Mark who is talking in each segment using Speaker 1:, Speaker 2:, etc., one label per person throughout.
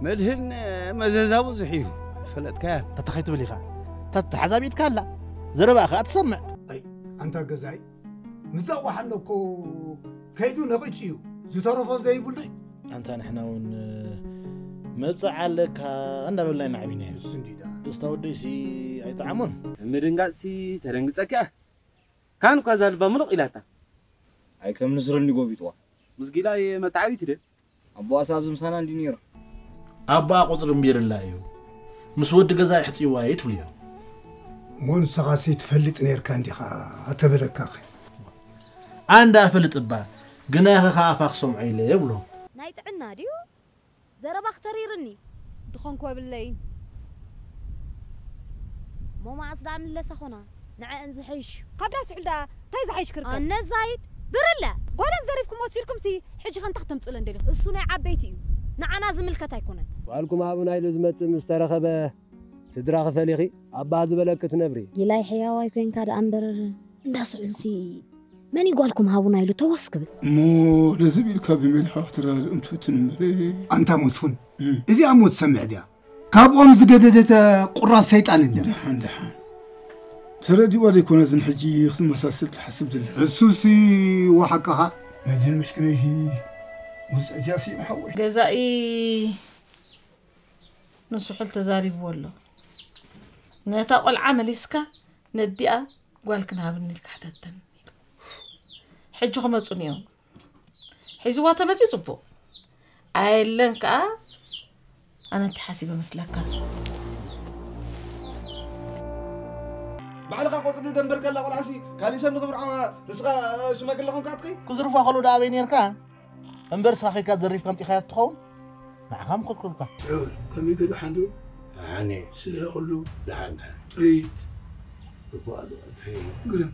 Speaker 1: مدهن مزازابو زحيو فلت كان
Speaker 2: تتخيت بليخا تتحزابيت كلا زربا خا تسمع
Speaker 3: اي انت غزاي مزاو حنكو كيدو نقيو زترفو زي بولي
Speaker 2: انت نحن ون مبصع لك اندا بلاي نعبينه
Speaker 3: سنديدا
Speaker 2: دستاوديسي اي طعمون
Speaker 1: مدنغاسي ترنغصك كان كازال بمرق إلاتا
Speaker 4: أي كم نزرني قوبيتوا
Speaker 1: مسجيلا متعاوي تده
Speaker 4: أبو أصاب زمسانا دينير
Speaker 2: أبا قطر مبير الله يو مسود جزاء حتي وايت وليو
Speaker 3: مون سغاسي تفلت نير كان ديخا أتبلك أخي
Speaker 2: عند فلت أبا جناح خافخ سمعي لي يبلو
Speaker 5: نايت عنا ديو زرب اختريرني دخون كوا بالليل مو ما أصدع من لسه خنا نع انزحيش
Speaker 6: قبل سعودا تاي زحيش كركب
Speaker 5: أنا زايد برلا
Speaker 6: ولا نزرفكم وسيركم سي حجي خن تختم تقول اندلي
Speaker 5: السنة عبيتي نعنا زملكة تايكونا
Speaker 7: وعلكم أبونا إلى زمت مسترخبة سدراخ فليخي أبا زبلك تنبري
Speaker 5: جلاي حياة كوين كاد أمبر نداس عزي ماني قالكم هابونا إلى توسكب
Speaker 8: مو لازم يلكب ملح اخترا أنت تنمري
Speaker 3: أنت مسفن إذا أموت سمع ديا كابوم زجدت قراص سيطان إنجا
Speaker 8: دحان تردي ولا يكون هذا الحجي يخدم مسلسل تحسب دله
Speaker 3: السوسي وحقها
Speaker 8: هذه المشكلة هي مزعج ياسي محوي
Speaker 9: جزائي نسحل تزاريب ولا نتاقل عمل إسكا نديا قالكنا بني الكحتة حجهم تصنيهم حيزوا تمتي صبو أيلنك أنا تحاسب مسلك
Speaker 7: بعد قاقوس بدو دمبر كلا ولا عسي كان يسمى خبر عن رزق شو ما قال لكم كاتقي
Speaker 2: كزرفا خلو دابين يركا امبر ساخي كزريف كنتي خيات تخون معهم كلكلكا
Speaker 8: عول كم يقول حندو
Speaker 1: يعني
Speaker 8: سيدا قلو
Speaker 1: لحنا
Speaker 8: تريد
Speaker 1: وفؤاد
Speaker 8: قلم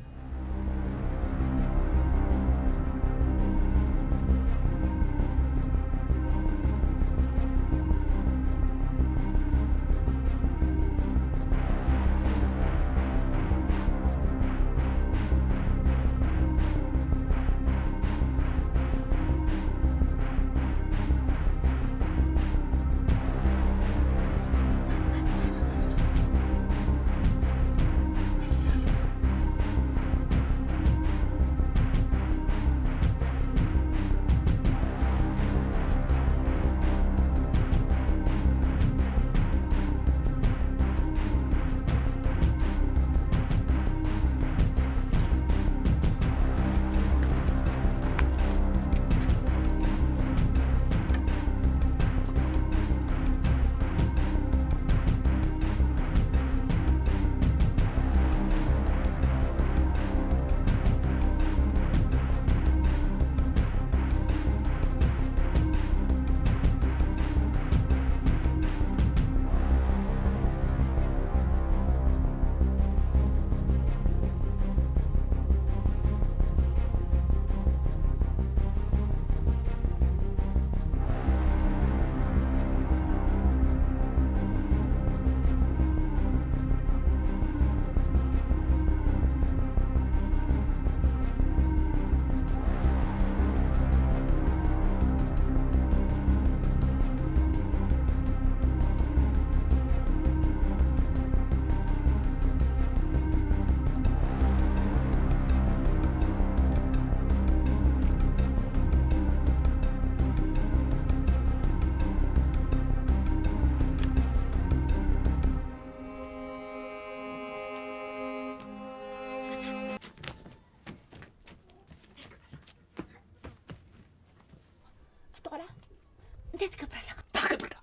Speaker 6: انت تكبر لك تكبر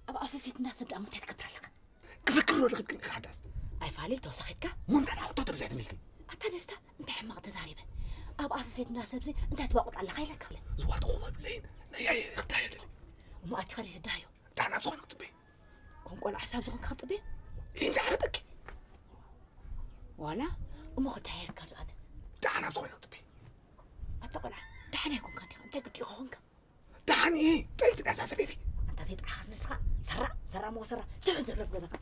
Speaker 6: ابا افيت الناس تبدا مت تكبر لك كفكر له لك حدث اي فالي توسختك مو انا تطر زيت ملكي انت نستا انت حماق تزاريبه ابا افيت الناس بزي انت تبقط على خيلك
Speaker 8: زوات قوه بلين نيا اختايل
Speaker 6: وما اتخلي تدايو
Speaker 8: دعنا بزون طبي
Speaker 6: كون قول حساب زون كطبي
Speaker 8: انت عبتك
Speaker 6: ولا وما قد هيك انا
Speaker 8: دعنا بزون طبي
Speaker 6: اتقول دحنا يكون كان انت قلت هونك
Speaker 8: دعني ايه تريد الاساس بيتي
Speaker 6: انت تيت اخذ نسخه سرع مو سرع تهدر في قدك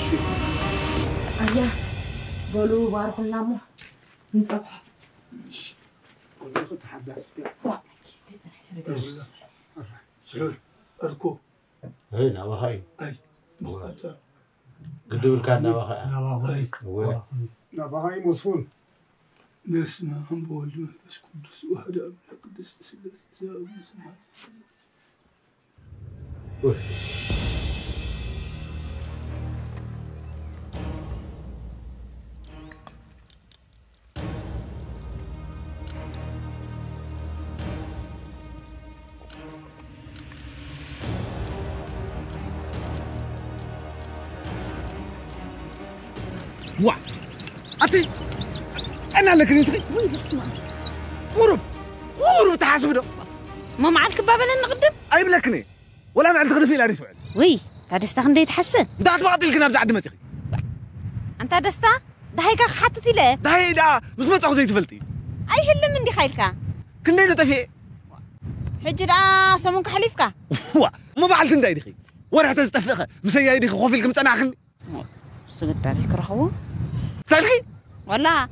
Speaker 5: أيا قولوا بارك الله مو نصبح
Speaker 3: والله كنت حباس سعود أركو
Speaker 1: هاي نبخاي
Speaker 3: أي مخاطر
Speaker 1: قدول كان نبخاي
Speaker 3: نبغاي مصفون باسم هم بول بس قدس واحد أملا قدس سلاسة
Speaker 1: وا أتي أنا لك نتخي
Speaker 5: وي بسمع
Speaker 1: ورب تحاسب ده
Speaker 6: ما معك بابا نقدم
Speaker 1: أي بلكني ولا معك تغرفي لا رفع
Speaker 6: وي تادستا خندي يتحسن
Speaker 1: ده أتبعت لك نبزع دمتي
Speaker 6: انت دستا ده هيك حطتي له
Speaker 1: ده هي ده مش ما تعوزي تفلتي
Speaker 6: اي هل من دي خايلك
Speaker 1: كنا نتفق
Speaker 6: حجر سمونك حليفك
Speaker 1: وا ما بعلت نداي دخي ورا تستفخ مسيا دخي خوفي لكم انا خني
Speaker 6: سجد تاريخ رهو
Speaker 1: تلخي
Speaker 6: ولا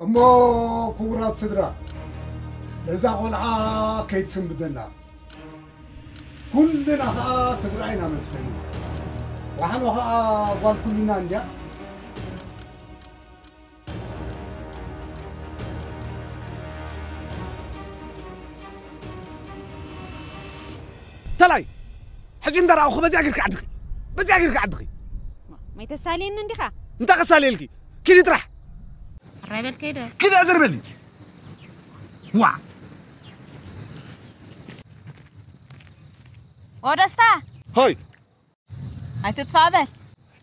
Speaker 3: أمو كورات صدرا لذا غلعا كيت سنبدنا كلنا ها صدرعينا مسخني وحنو ها قال كلنا نديا
Speaker 1: تلاي حجي ندرا اخو بزعقك عدخي بزعقك عدخي
Speaker 6: ما يتسالين نديخا
Speaker 1: انت قصالي لكي كي يطرح
Speaker 6: الرابل كده
Speaker 1: كده ازربلي وا
Speaker 6: ودستا
Speaker 1: هاي
Speaker 6: هاي تتفابل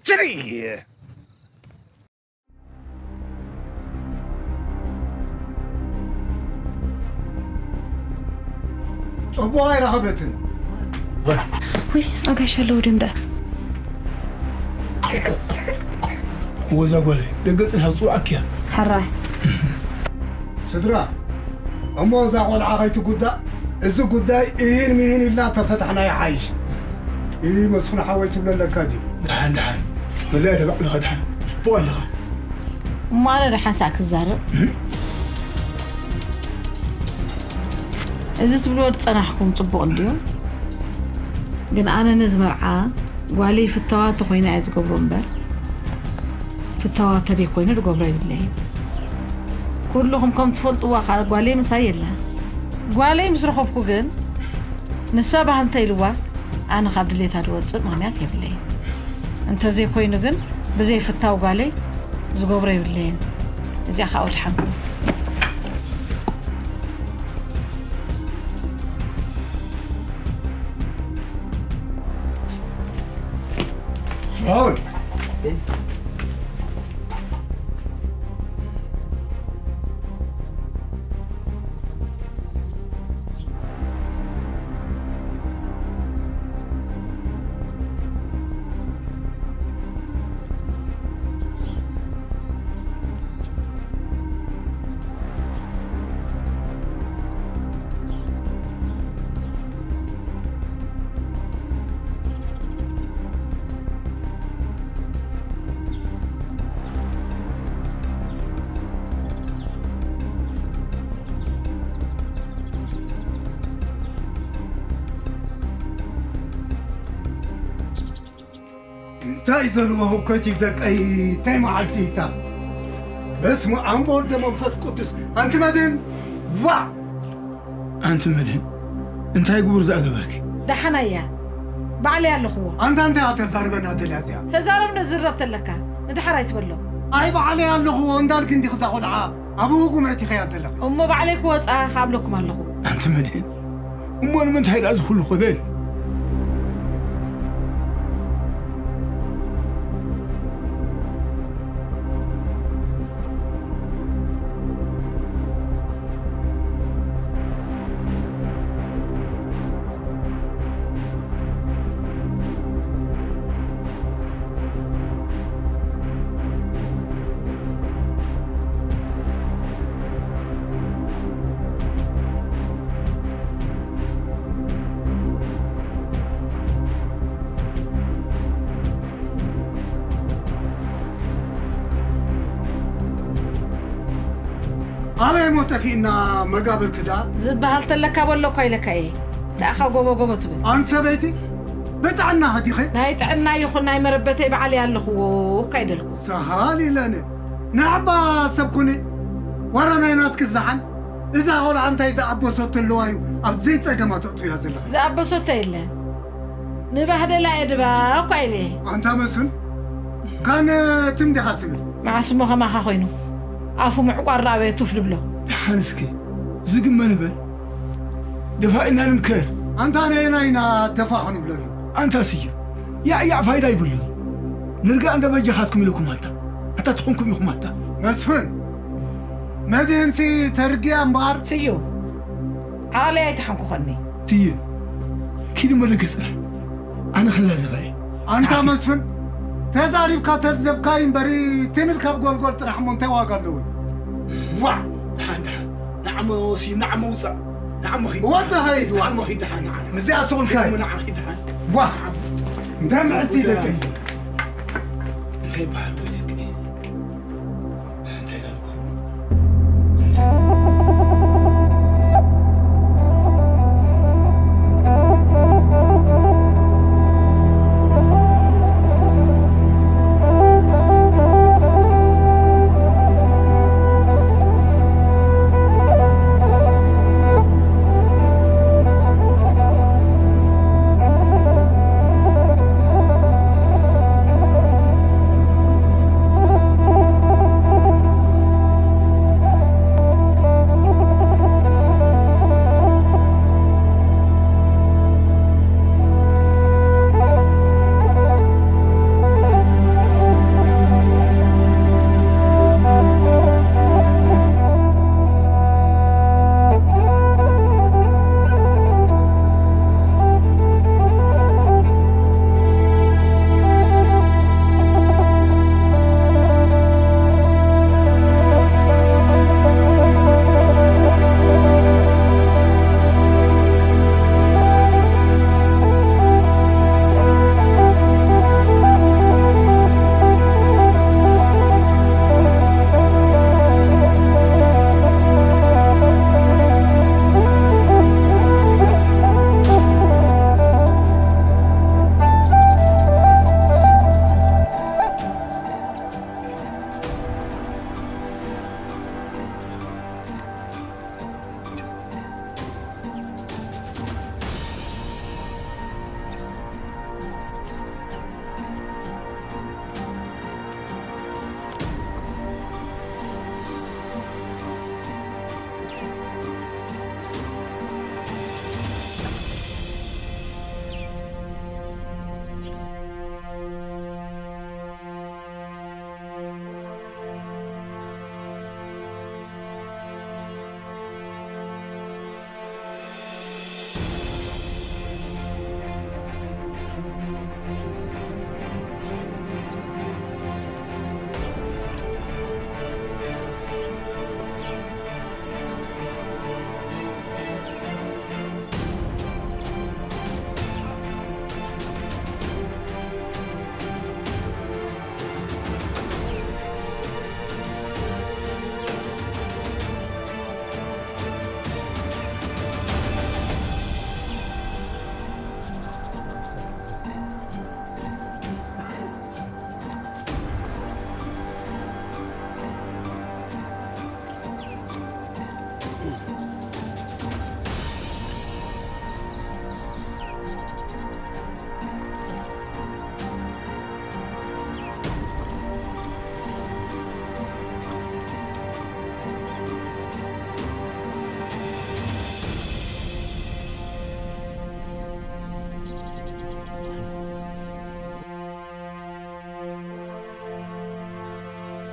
Speaker 1: جري
Speaker 3: صبواي رغبتنا
Speaker 5: وي أقاش اللو دمدا
Speaker 3: وزا قولي دقت الحصو عكيا
Speaker 5: حراي
Speaker 3: صدرا أمو زا غلعا غيتو قدا إذا قداي إين مين إلا تفتحنا يا عايش إيه مسخنا حويتو لنا كادي دحان ولا تبع لها دحان بقول لها
Speaker 9: ما أنا رح أساك الزهر إذا تبلو تصنحكم طبق اليوم قن أنا نزمرعا قالي في التواتر خوينا عايز قبرو مبر في التواتر يخوينا قبرو بالله كلهم كم تفلطوا قالي مسايل قالي مسرخبكو قن نسابة هنتيلوا أنا قبل لي تدوت معناتها بالله أنت زي خوينا قن بزي في التاو قالي زقبرو بالله زي خاول الحمد
Speaker 3: شهون تايزن وهو كتي دك أي تيم عالتيتا بس ما أمور ده منفس قدس أنت مدين وا
Speaker 8: أنت مدين أنت هيقول ذا أقبلك
Speaker 9: دحنا يا بعلي اللخوة
Speaker 3: أنت أتزاربنا دلازيا
Speaker 9: تزاربنا زربت لك أنت حرايت بلو
Speaker 3: أي بعلي اللخوة أندالك أنت خزاقول أبوه قمعتي خياز لك
Speaker 9: أمه بعليك وطأ خابلكم اللخوة
Speaker 8: أنت مدين أمه من تهيد أزخل الخبيل
Speaker 3: على متفقنا مقابل كذا
Speaker 9: زبهل تلك ولا كايلك ايه لا اخا غوبو تبل
Speaker 3: انت بيتي بتعنا هدي خي
Speaker 9: لا يتعنا يخنا يمربتي بعلي اللخو كايدلكو
Speaker 3: سهالي لنا نعبا سبكوني ورانا يناتك الزعن اذا اقول انت اذا ابوسوت اللوايو ابزيت اجما تقطو يا زلمه
Speaker 9: اذا ابوسوت الا نبهد لا يدبا كايلي
Speaker 3: انت مسن كان تمدي خاتمل
Speaker 9: مع اسمه ما خوينو عفو معقار رابي تفد بلو
Speaker 8: حانسكي زق ما نبل دفاعنا نمكر
Speaker 3: انت انا دفاع نبلو
Speaker 8: انت سي يا فايده يبلو نرجع عند بجحاتكم لكم حتى تخونكم لكم حتى
Speaker 3: مسفن مدينتي ترقيا مبار
Speaker 9: سيو علي يتحنكو خني
Speaker 8: تي كيلو ملك اسرع انا خلا زباي
Speaker 3: انت مسفن تزاريب كاتر زبكاين بري تمل كاب غول طرح مونتي واغالو وا
Speaker 8: نعم وسي نعم وسع نعم خي
Speaker 3: وتا هيد
Speaker 8: نعم خي دحان
Speaker 3: مزي اسول كاي
Speaker 8: نعم خي دحان
Speaker 3: وا ندم عتي دك
Speaker 8: انت بحال ولدك انت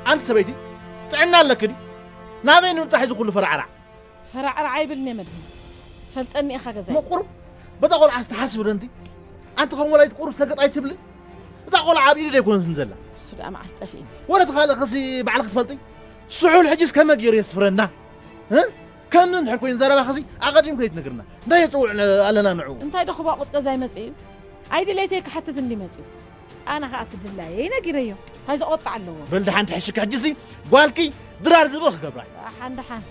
Speaker 2: أنت سبيتي تعنا لك دي نابين نرتاح كل فرع
Speaker 9: عيب النمر فلتني أخاك زي
Speaker 2: مو قرب بتقول عايز تحاسب أنت أنت خم ولا يتقرب سقط أي تبلي بتقول عابي ده يكون نزل
Speaker 9: السوداء ما عستفين
Speaker 2: ولا تخالق خسي بعلق تفلتي سعول حجز كم جير يسفرنا ها كم نحن كوين زربا خسي أقدم كيت نقرنا ده يطوع لنا نعو
Speaker 9: أنت هيدا خبا قط زي ما تقول عيد ليتك حتى تندي ما تقول أنا خاطر بالله ينا جريو هاي قط علوه
Speaker 2: بلد حان تحشك حجزي قالكي درار زبخ قبراي
Speaker 9: حان دحان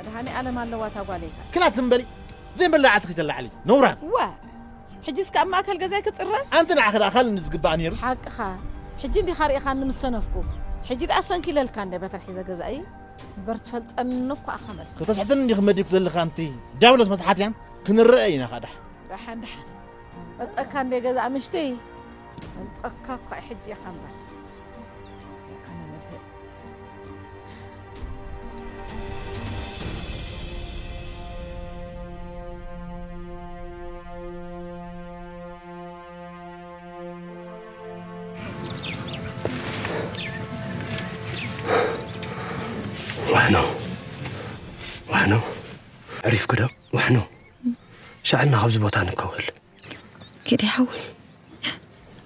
Speaker 9: دحاني أنا ما لواتا قاليك
Speaker 2: كلا تنبلي زي بالله عتخت الله علي نوران
Speaker 9: وا حجز كأم أكل جزاك تصرف
Speaker 2: أنت نأخذ أخل نزقب عنير
Speaker 9: حق خا حجي دي خاري خان مسنفكو حجي أصلا كلا الكان ده بترحيز جزائي برت فلت النفق أخمر
Speaker 2: كنت حتى يخمدي كل خانتي جاولة مسحاتيان كن الرأينا خدح
Speaker 9: دحان كان ده جزاء مشتي أكاك حجي خمر أنا مزهق
Speaker 7: وحنو عريف كده وحنو شعلنا خبز بوتان كول
Speaker 10: كده يحول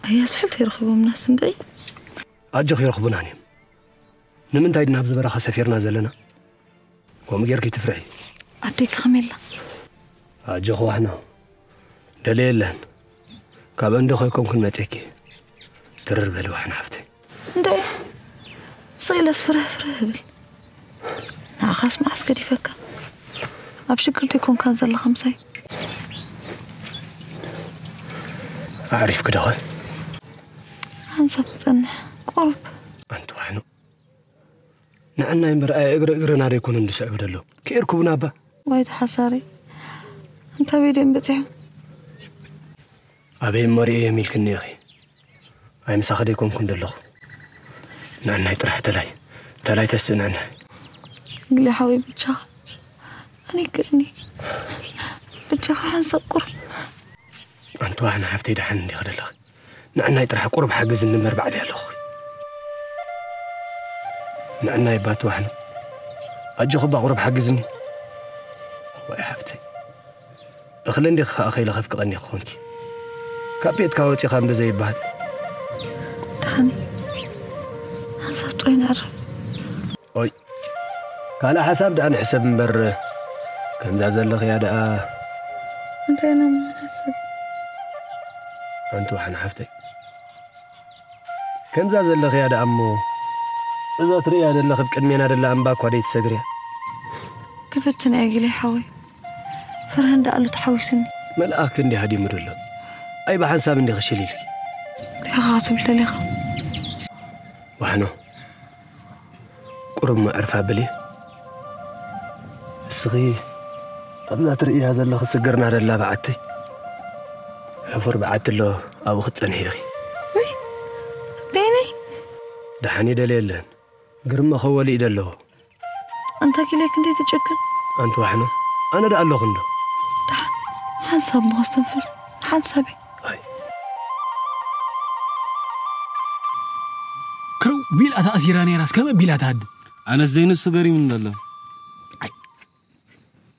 Speaker 10: هي سحلت يرخبوا من ناس مدعي
Speaker 7: أجخ يرخبونا نيم نمن تايدنا خبز برا سفيرنا زلنا ومجركي تفرحي
Speaker 10: أعطيك خميلة
Speaker 7: أجخ وحنو دليل لهن كابن دخويكم كل ما تيكي تررب لي وحنا حفتي
Speaker 10: مدعي صيلس فرح بل خاص ما عسكري فكا أبشكل تكون كان زل خمسة
Speaker 7: أعرف كده هاي
Speaker 10: هنسبتن قرب
Speaker 7: أنت وحنو نعنا يمرأي إقر ناري يكون ندس أقول له كي يركبنا با
Speaker 10: وايد حساري أنت بيدين بتعم
Speaker 7: أبي مري يميل كني أخي أي مساخد يكون كند الله نعنا يطرح تلاي تسن عنها
Speaker 10: قلي حبيبي بتشاخ أنا كني بتشاخ حنسب قرب
Speaker 7: أنت وحنا حفتي دحن دي خد الله نعنا يطرح قرب حاجز النمر بعد يا أخي نعنا يبات وحنا أجي خبا قرب حاجزني ويا حفتي أخليني أخي لخف قني أخونتي كابيت كاوتي خام بزي بعد
Speaker 10: دحني حنسب طرين عرب
Speaker 7: أي كان حساب ده أنا حساب مبر كان زازل لك يا دقا
Speaker 10: أنت أنا ما حسب
Speaker 7: أنت وحنا حفتي كان زازل لك يا دقا أمو إذا تري هذا اللي خبك أدمينا هذا اللي أنباك وديت سجريا
Speaker 10: كفتنا أجلي حوي فرهن ده قالوا تحوسني
Speaker 7: ملأك إني هدي مدلل أي بحساب إني خشلي لك
Speaker 10: يا غاطب لليخا
Speaker 7: وحنو قرب ما أعرفها بلي الصغير قبل تري هذا اللي خسجرنا هذا اللي بعتي حفر بعت له أبو خدسني أخي
Speaker 10: بيني
Speaker 7: دحني دليل قرم خولي دلله
Speaker 10: أنت كليك أنت تشكل
Speaker 7: أنت وحنا أنا ده الله خنده
Speaker 10: دحن حنسب مستنفس حنسبي
Speaker 8: كرو بيل أتا أسيراني راس كم بيل أتا هاد
Speaker 1: أنا زين السجاري من الله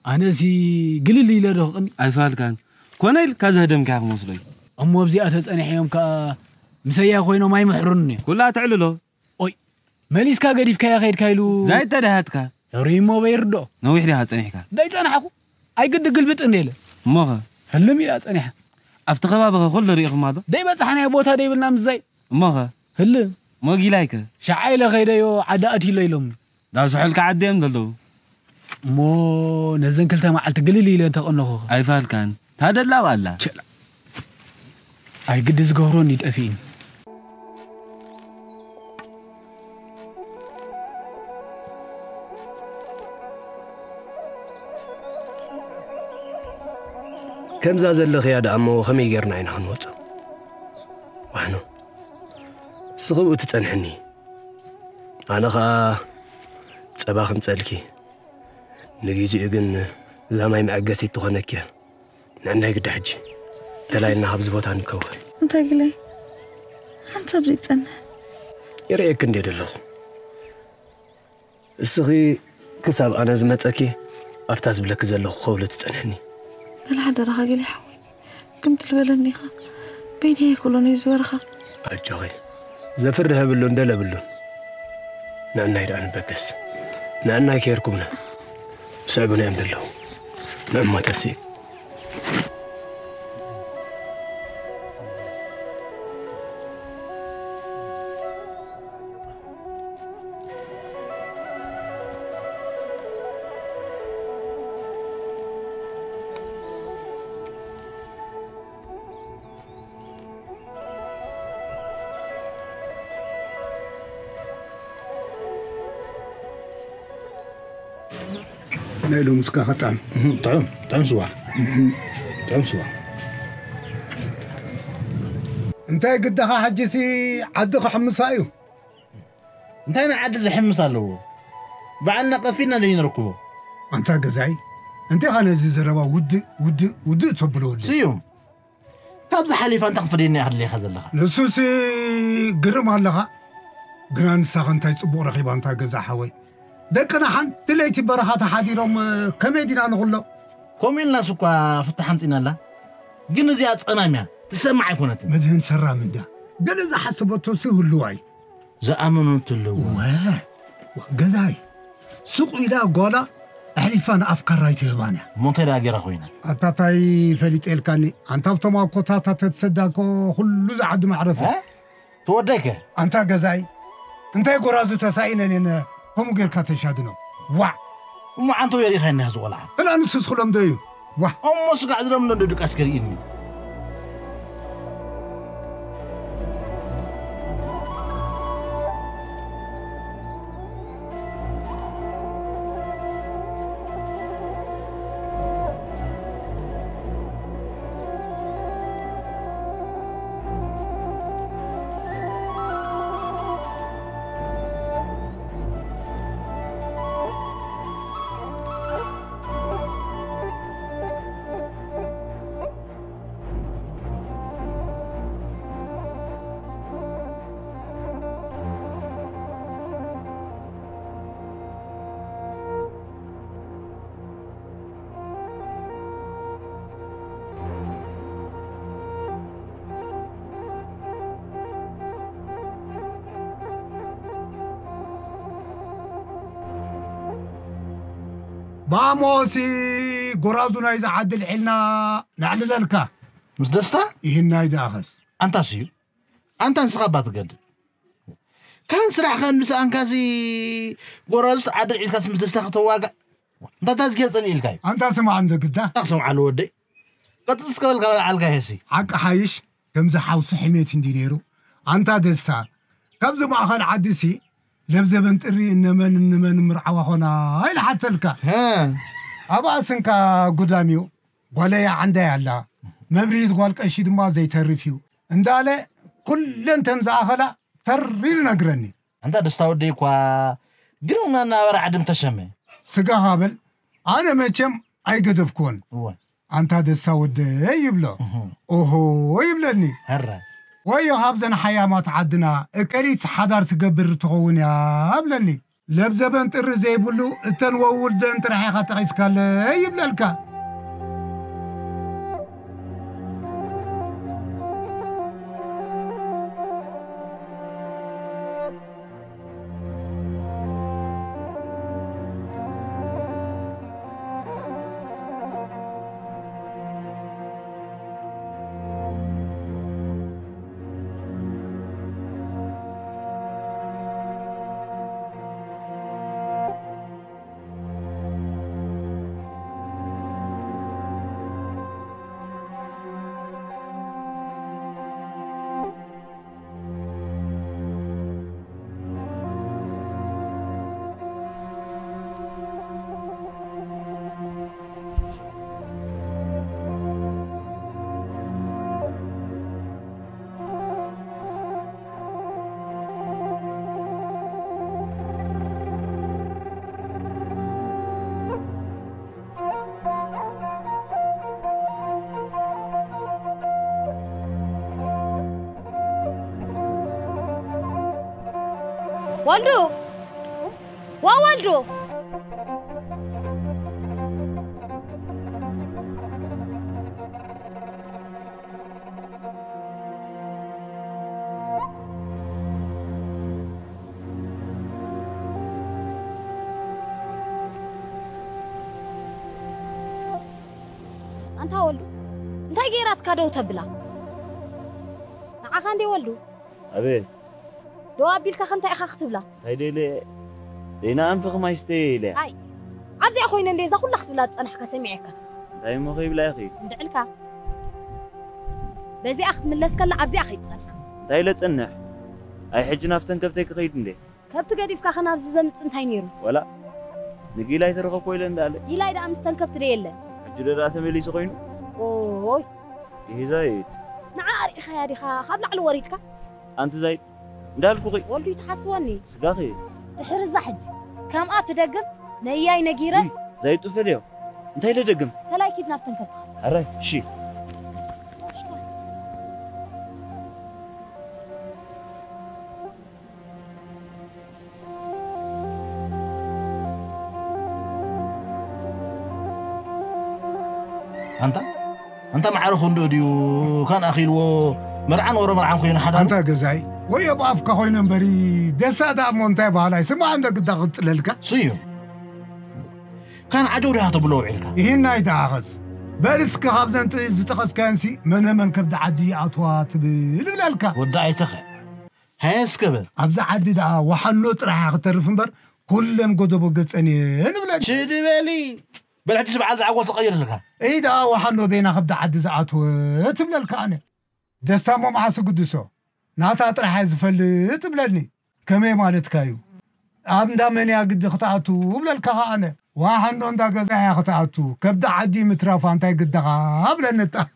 Speaker 8: أنا سي قليل لي لا دخني
Speaker 1: أيفال كان كونيل كذا هدم كعب مصري
Speaker 8: أمو بزي أتس أنا حيوم كا مسيا خوينو ما يمحرني
Speaker 1: كلها تعلله
Speaker 8: أوي ماليس كا قديف كا خير كايلو
Speaker 1: زايد تدهاتك
Speaker 8: ريمو بيردو
Speaker 1: نويح لي هاتنيحك
Speaker 8: دايت أنا حكو أي قد قلبت إنيله
Speaker 1: مغا
Speaker 8: هلم يا أتنيح
Speaker 1: أفتقبها بغا كل ريق ماذا
Speaker 8: داي بس حنا بوتا داي بالنام زي
Speaker 1: مغا
Speaker 8: هلم
Speaker 1: ما جيلايك
Speaker 8: شعيله غيريو عداءتي ليلهم
Speaker 1: دا سحلك عديم دلو
Speaker 8: مو نزن كلتا معلت قليل لي انت قنخو
Speaker 1: أيفال كان هذا لا ولا
Speaker 8: شلا أي قد زقهرون يتأفين
Speaker 7: كم زازل لك يا دعمو خمي غيرنا عين هنوت وحنو سغبو تتنحني أنا خا صباح مصلكي نجيجي إجن زماي معجسي تخنكيا نعنا يقد حجي تلاقينا حبز بوتان كوفر
Speaker 10: أنت قلي أنت بزيت سنة
Speaker 7: يريك ندير له السغي كسب أنا زمتكي أفتاز بلك زلخ خولة تسألني
Speaker 10: بل حدا رخا قلي حوي كنت البلني خا بيني كلوني زورخا
Speaker 7: أجاي زفرها بلون دلا بلون نعنا يدعن بقس نعنا كيركمنا صعبنا يمدلو نعم ما تسي
Speaker 3: نيلو مسكا خطام
Speaker 2: طعم سوا
Speaker 3: انتي قدها حجسي عدخ حمصايو
Speaker 2: انتينا عد زي حمص له بعنا قفينا اللي نركبه
Speaker 3: انت غزاي انت انا زي زربا ود تبلو
Speaker 2: سيوم تابز حليفه انت خفديني احد اللي خذلها
Speaker 3: لسوسي قرم الله قران ساغنتاي صبور رقيبه انت غزا حوي دكنا حن تليتي برخات حاديرهم كميدينا نقول
Speaker 2: كوميلنا سوكا فتحنتنا لا جن زياد قناميا تسمع يكونت
Speaker 3: مدهن سرا من ده قال اذا حسبته سهلواي
Speaker 2: زامنوا تلو
Speaker 3: غزاي سوق الى قولا احلفان افكار رايت يبانا
Speaker 2: مونتيرا غير خوينا
Speaker 3: اتاتاي فليت الكاني انت فتما كوتاتا تتصدقو كل زعد معرفه
Speaker 2: توديك
Speaker 3: انت غزاي انت غرازو تساينن هم غير كاتشادنو وا
Speaker 2: وما عنتو يري خينا زولا
Speaker 3: انا نسس خلم ديو وا
Speaker 2: هم سقع درم ندق اسكريني
Speaker 3: باموسي غرازنا إذا عدل حلنا نعلللك
Speaker 2: مش دستا؟
Speaker 3: يهنا إذا أخذ
Speaker 2: أنت سيو أنت نسخبات قد كان سرح خان بس أنكاسي غراز عدل عيلكاس مش دستا خطواقع أنت تذكر تني الكاي
Speaker 3: أنت سمع عندك ده
Speaker 2: تسمع على ودي قد تذكر القبل على الكايسي
Speaker 3: حق حايش كم حوص حمية دينيرو أنت دستا كم ما أخذ عدسي لبزة بنت الري إنمن مرعوا هنا هاي لحتى لك
Speaker 2: ها
Speaker 3: أبا أسنكا قداميو ولا يا عنده الله مبريد قالك أشيد ما زي ترفيو اندالة كل انتم زاخلا تريل نقرني
Speaker 2: أنت دستودي كوا قرنا نابر عدم تشمي
Speaker 3: سقا هابل أنا ميشم أي قدف كون أنت دستودي يبلو أوهو يبلني
Speaker 2: هرّا
Speaker 3: ويا هابزن حياة ما تعدنا كريت حضر تقبر تغون يا هابلني لبزة بنت الرزي بلو التنوول دنت رح يخطر يسكال يبللك
Speaker 5: والرو وولدو أنت ولدو أنت غيرات كادو تبلا نعاك عندي ولدو
Speaker 11: أبي
Speaker 5: دو أبيلك خنتا إخا تبلا
Speaker 11: هيدي لي لينا أنفق ما يستيلي
Speaker 5: هاي عبزي أخوين اللي إذا كل أختبلا تسألحك سمعك
Speaker 11: هاي مخيب لا أخي
Speaker 5: ندعلك بزي أخت من لسكلا عبزي أخي تسألحك
Speaker 11: هاي لا تسنح هاي حج نافتن كبتك خيد ندي
Speaker 5: كبت قديف كاخنا بزي زمت انتاي نيرو
Speaker 11: ولا نجي لا يترقى كويلن دالي
Speaker 5: يلا إذا أمستن كبت ريلا
Speaker 11: حج رأس ملي سقينو
Speaker 5: أوي
Speaker 11: إيه زايد
Speaker 5: نعاري خياري خابل على وريتك
Speaker 11: أنت زايد دالكو غي
Speaker 5: ولدو يتحسوني
Speaker 11: سقاخي
Speaker 5: تحرز حج كم أتدقم نياي نجيرة
Speaker 11: زايد تفليو أنت هيدا دقم
Speaker 5: تلاقي كيف نبتن كبت
Speaker 11: هراي شي
Speaker 2: أنت معرخ ديو كان أخي الو مرعان ورا مرعان كوين حدا
Speaker 3: أنت جزاي ويا بافك خوين بري دسا دا مونتاي بالاي سما عندك ضغط للك
Speaker 2: سيو كان عدوري هتبلو علك
Speaker 3: هنا يداغز بارسك خابزنت زتقس كانسي من كبد عدي عطوا تبل بلالك
Speaker 2: وداي تخ هاس كبر
Speaker 3: ابز عدي دا وحنو طرح اخترف نبر كلن قدبو قصني نبلال
Speaker 2: شدي بالي بلعت سبع زعقو تغير لك
Speaker 3: اي دا وحنو بينا خبد عدي زعطوا تبلالك انا دسامو معاس قدسو ناتا طرح زفل تبلالني كمي مالتكايو أبدا من يا قد خطعتو بلالك انا واحد نوندا جزاء خطأتو كبدا عدي مترافا أنت قد قابل النت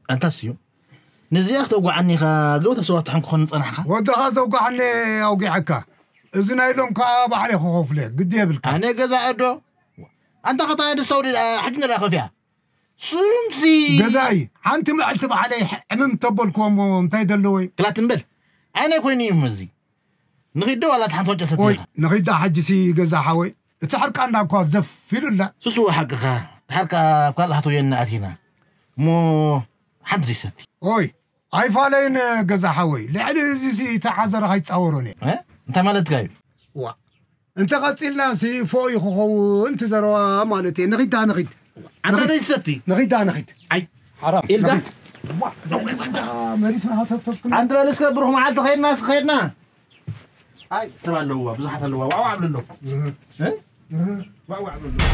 Speaker 2: أنت سيو نزيخت أوقع عني قوت سوات حمك خن أنا حق
Speaker 3: وده أوقع عني أوقعك إذن أيلهم كاب عليه خوف ليه قد يبلك
Speaker 2: أنا جزاء أدو أنت خطأ السوري حجنا لا خفيها سمسي
Speaker 3: جزاي أنت ما علتب عليه عمم تبلكم ومتيد اللوي
Speaker 2: كلا تنبل أنا كوني مزي نغيدو ولا تحن توجه ستيخ
Speaker 3: نغيدو حجسي جزاء حوي تحرك أنا كوزف فيلو لا
Speaker 2: سوسو حقك حركة قال هاتو ينا أثينا مو حدري ستي
Speaker 3: أوي أي فالين جزاء حوي لعلي زي تعذر هاي تصوروني
Speaker 2: أنت مالت جايب
Speaker 3: وا أنت قاتل ناسي فوي خو أنت زروا مالتي نغيد
Speaker 2: أنا ستي
Speaker 3: نغيد أي حرام
Speaker 2: إلقى
Speaker 3: مريسنا هاتف
Speaker 2: عندنا لسه بروح مع عند خير ناس خيرنا هاي سبع اللوا بزحت اللوا واو عمل له ايه واو عمل له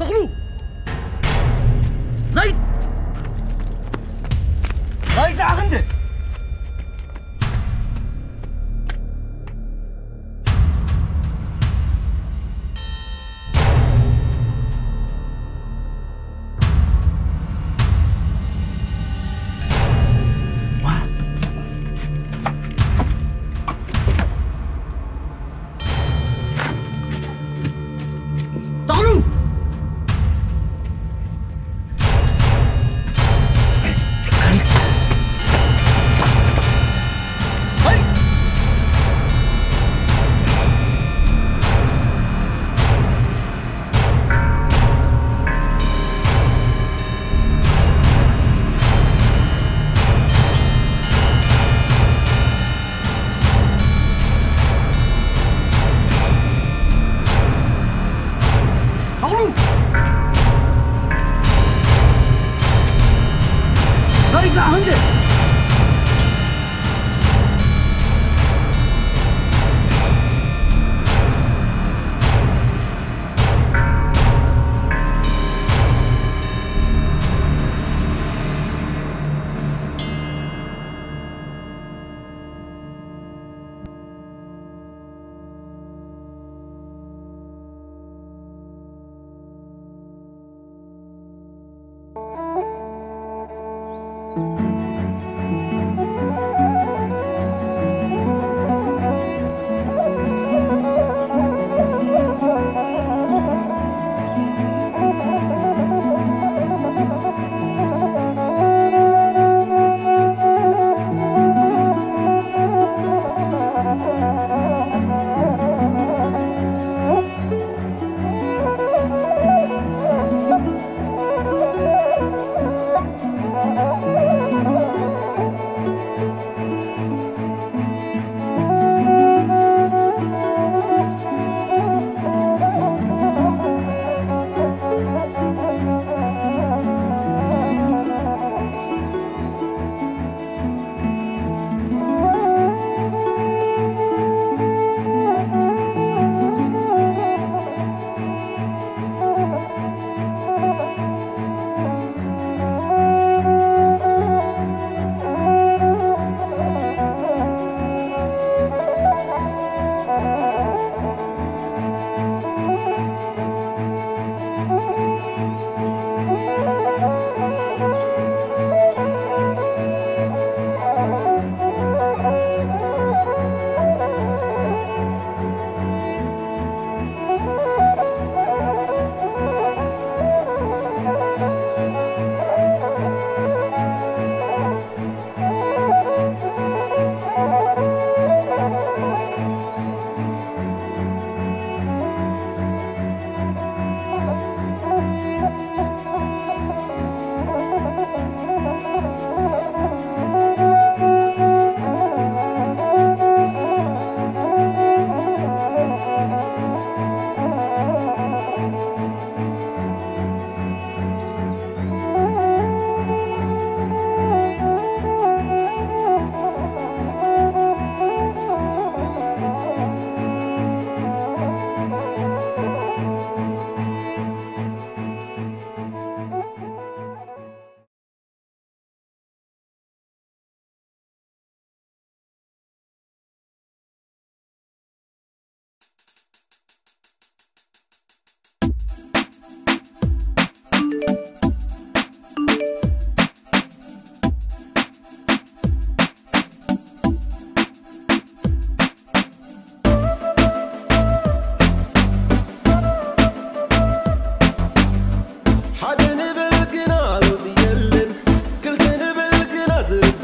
Speaker 2: دخلوا زيد تعال عندك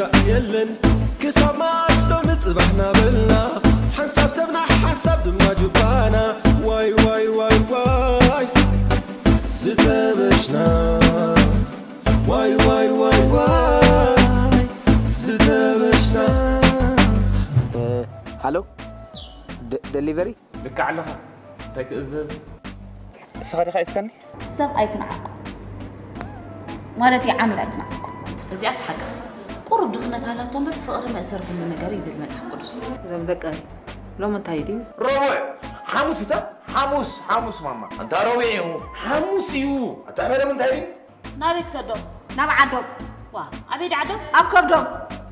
Speaker 12: مكا يلن كسب ما أشتو مصبحنا بلنا حنساب سبنا حساب دما جبانا واي واي واي واي زتبشنا واي واي واي واي زتبشنا
Speaker 1: هالو دليفري
Speaker 11: لك علها تاك ازاز سخري خايسكني
Speaker 6: سب أيتنعق مالتي عامل أيتنعق إزي أسحق قرب دخلت على تمر فقر ما أسر كل نجار يزيد مسح قدس
Speaker 9: زمدك لو ما تايدي
Speaker 11: روح حموس تا حموس ماما انت رويعو حموس يو تعمل من تايدي
Speaker 6: نارك سدو ناب عدو وا أبيد عدو أكبر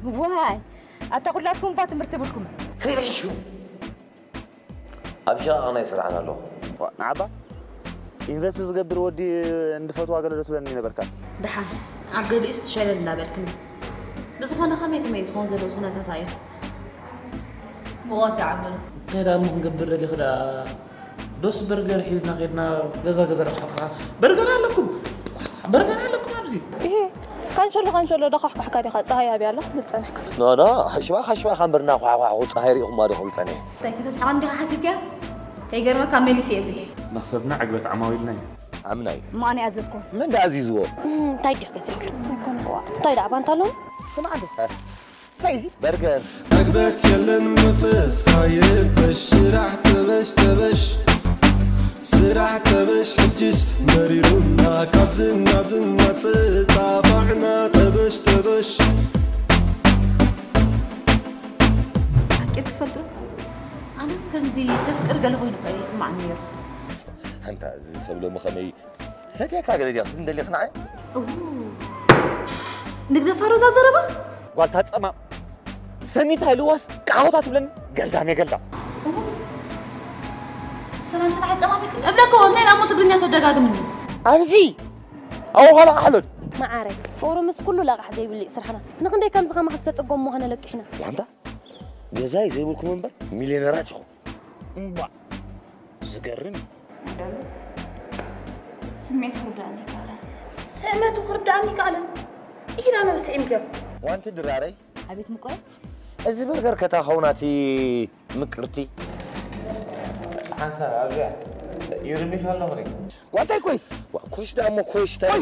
Speaker 6: دو واي أتقول لكم بات مرتبكم
Speaker 13: خير شو أبشر أنا يسرعنا له
Speaker 11: نعبا إنفست زقبر ودي عند فتوى قال رسول الله نبركات
Speaker 6: دحان عقل إيش شايل لنا بالكم بزخنا خميت ما يزخون زلوا زخنا تطاير مواقع عمل
Speaker 11: كده ممكن قبر اللي خدا دوس برجر حيزنا غيرنا جزا رفحة برجر لكم أبزي
Speaker 14: إيه كان شلو دقق حكاية خاصة هاي أبي الله تمتنك
Speaker 13: لا حشوا خمرنا وعود صهيري هم ما دخل سنة
Speaker 6: طيب كذا عندي حاسب كيا كي جرما كملي سيبي
Speaker 11: نصبنا عقبة عماويلنا
Speaker 13: عمناي
Speaker 6: ما أنا أعززكم
Speaker 13: من ده عزيزو
Speaker 14: تايد كذا يكون هو تايد عبان تالون سمعته
Speaker 6: تايزي
Speaker 13: برجر
Speaker 12: عقبة يلن مفس هاي بش راح تبش سرح تبش حجز مريرونا كابزنا تطافعنا تبش
Speaker 6: كيف تفلتوا؟ أنا سكن زي تفكر قلبه ينبغي يسمع نير
Speaker 13: أنت سولو مخمي فتاك على الرياض من اللي خنعي
Speaker 6: نقدر فاروزا زربة؟
Speaker 13: قالت هتسمع سنيت هلوس كعوضات بلن قلدام
Speaker 6: سلام شنو حد أمامي أبلك وانتين أموت بالدنيا تدقاق مني
Speaker 13: أبزي أو هلا حلو
Speaker 14: ما عارف فورمس كله لا حدا يبلي سرحنا نقدر كم زغما حسيت تقوم مو هنا لك إحنا
Speaker 13: لاندا جزاي زي بقولكم من بر مليونيرات يخو مبا زقرني
Speaker 14: سمعت خرداني كالا إيه أنا بسعيم كيف
Speaker 13: وأنت دراري
Speaker 6: حبيت مقر
Speaker 13: إذا برجر كتا خوناتي مكرتي
Speaker 11: حنسى أرجع يرميش الله مريك
Speaker 13: وأنت كويس ده أمو كويس
Speaker 11: ستوب